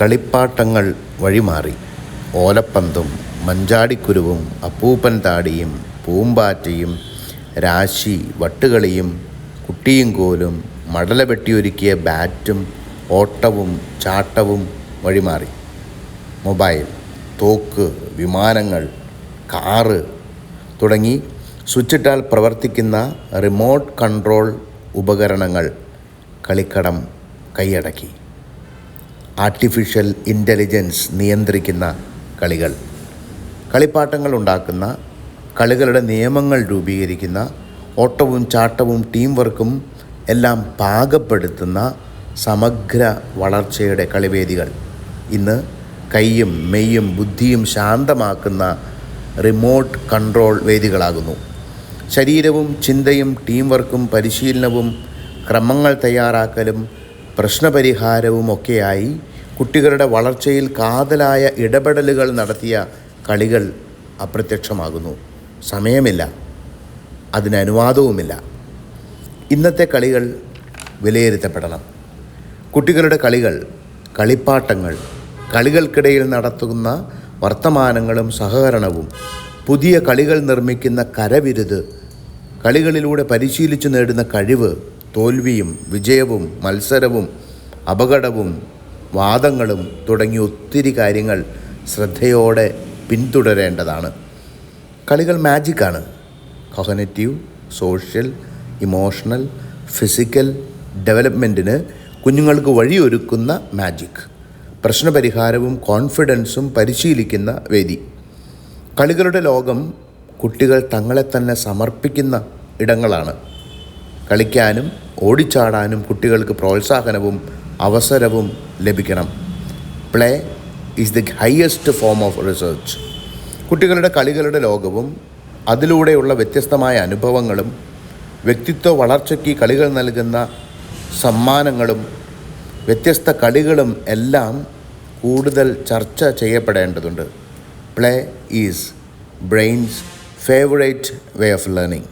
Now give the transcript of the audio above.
കളിപ്പാട്ടങ്ങൾ വഴിമാറി. ഓലപ്പന്തും മഞ്ചാടിക്കുരുവും അപ്പൂപ്പൻ താടിയും പൂമ്പാറ്റയും രാശി വട്ടുകളിയും കുട്ടിയും കോലും മടല വെട്ടിയൊരുക്കിയ ബാറ്റും ഓട്ടവും ചാട്ടവും വഴിമാറി. മൊബൈൽ, തോക്ക്, വിമാനങ്ങൾ, കാറ് തുടങ്ങി സ്വിച്ചിട്ടാൽ പ്രവർത്തിക്കുന്ന റിമോട്ട് കൺട്രോൾ ഉപകരണങ്ങൾ കളിക്കടം കൈയടക്കി. ആർട്ടിഫിഷ്യൽ ഇൻ്റലിജൻസ് നിയന്ത്രിക്കുന്ന കളികൾ, കളിപ്പാട്ടങ്ങൾ ഉണ്ടാക്കുന്ന, കളികളുടെ നിയമങ്ങൾ രൂപീകരിക്കുന്ന, ഓട്ടവും ചാട്ടവും ടീം വർക്കും എല്ലാം പാകപ്പെടുത്തുന്ന സമഗ്ര വളർച്ചയുടെ കളിവേദികൾ ഇന്ന് കൈയും മെയ്യും ബുദ്ധിയും ശാന്തമാക്കുന്ന റിമോട്ട് കൺട്രോൾ വേദികളാകുന്നു. ശരീരവും ചിന്തയും ടീം വർക്കും പരിശീലനവും ക്രമങ്ങൾ തയ്യാറാക്കലും പ്രശ്നപരിഹാരവുമൊക്കെയായി കുട്ടികളുടെ വളർച്ചയിൽ കാതലായ ഇടപെടലുകൾ നടത്തിയ കളികൾ അപ്രത്യക്ഷമാകുന്നു. സമയമില്ല, അതിന് അനുവാദവുമില്ല. ഇന്നത്തെ കളികൾ വിലയിരുത്തപ്പെടണം. കുട്ടികളുടെ കളികൾ, കളിപ്പാട്ടങ്ങൾ, കളികൾക്കിടയിൽ നടത്തുന്ന വർത്തമാനങ്ങളും സഹകരണവും, പുതിയ കളികൾ നിർമ്മിക്കുന്ന കരവിരുത്, കളികളിലൂടെ പരിശീലിച്ചു നേടുന്ന കഴിവ്, തോൽവിയും വിജയവും മത്സരവും അപകടവും വാദങ്ങളും തുടങ്ങിയ ഒത്തിരി കാര്യങ്ങൾ ശ്രദ്ധയോടെ പിന്തുടരേണ്ടതാണ്. കളികൾ മാജിക്കാണ്. കോഗ്നിറ്റീവ്, സോഷ്യൽ, ഇമോഷണൽ, ഫിസിക്കൽ ഡെവലപ്മെൻറ്റിന് കുഞ്ഞുങ്ങൾക്ക് വഴിയൊരുക്കുന്ന മാജിക്. പ്രശ്നപരിഹാരവും കോൺഫിഡൻസും പരിശീലിക്കുന്ന വേദി. കളികളുടെ ലോകം കുട്ടികൾ തങ്ങളെ തന്നെ സമർപ്പിക്കുന്ന ഇടങ്ങളാണ്. കളിക്കാനും ഓടിച്ചാടാനും കുട്ടികൾക്ക് പ്രോത്സാഹനവും അവസരവും ലഭിക്കണം. Play is the highest form of research. കുട്ടികളുടെ കളികളുടെ ലോകവും അതിലൂടെയുള്ള വ്യത്യസ്തമായ അനുഭവങ്ങളും വ്യക്തിത്വ വളർച്ചയ്ക്ക് കളികൾ നൽകുന്ന സമ്മാനങ്ങളും വ്യത്യസ്ത കളികളും എല്ലാം കൂടുതൽ ചർച്ച ചെയ്യപ്പെടേണ്ടതുണ്ട്. Play is brain's favourite way of learning.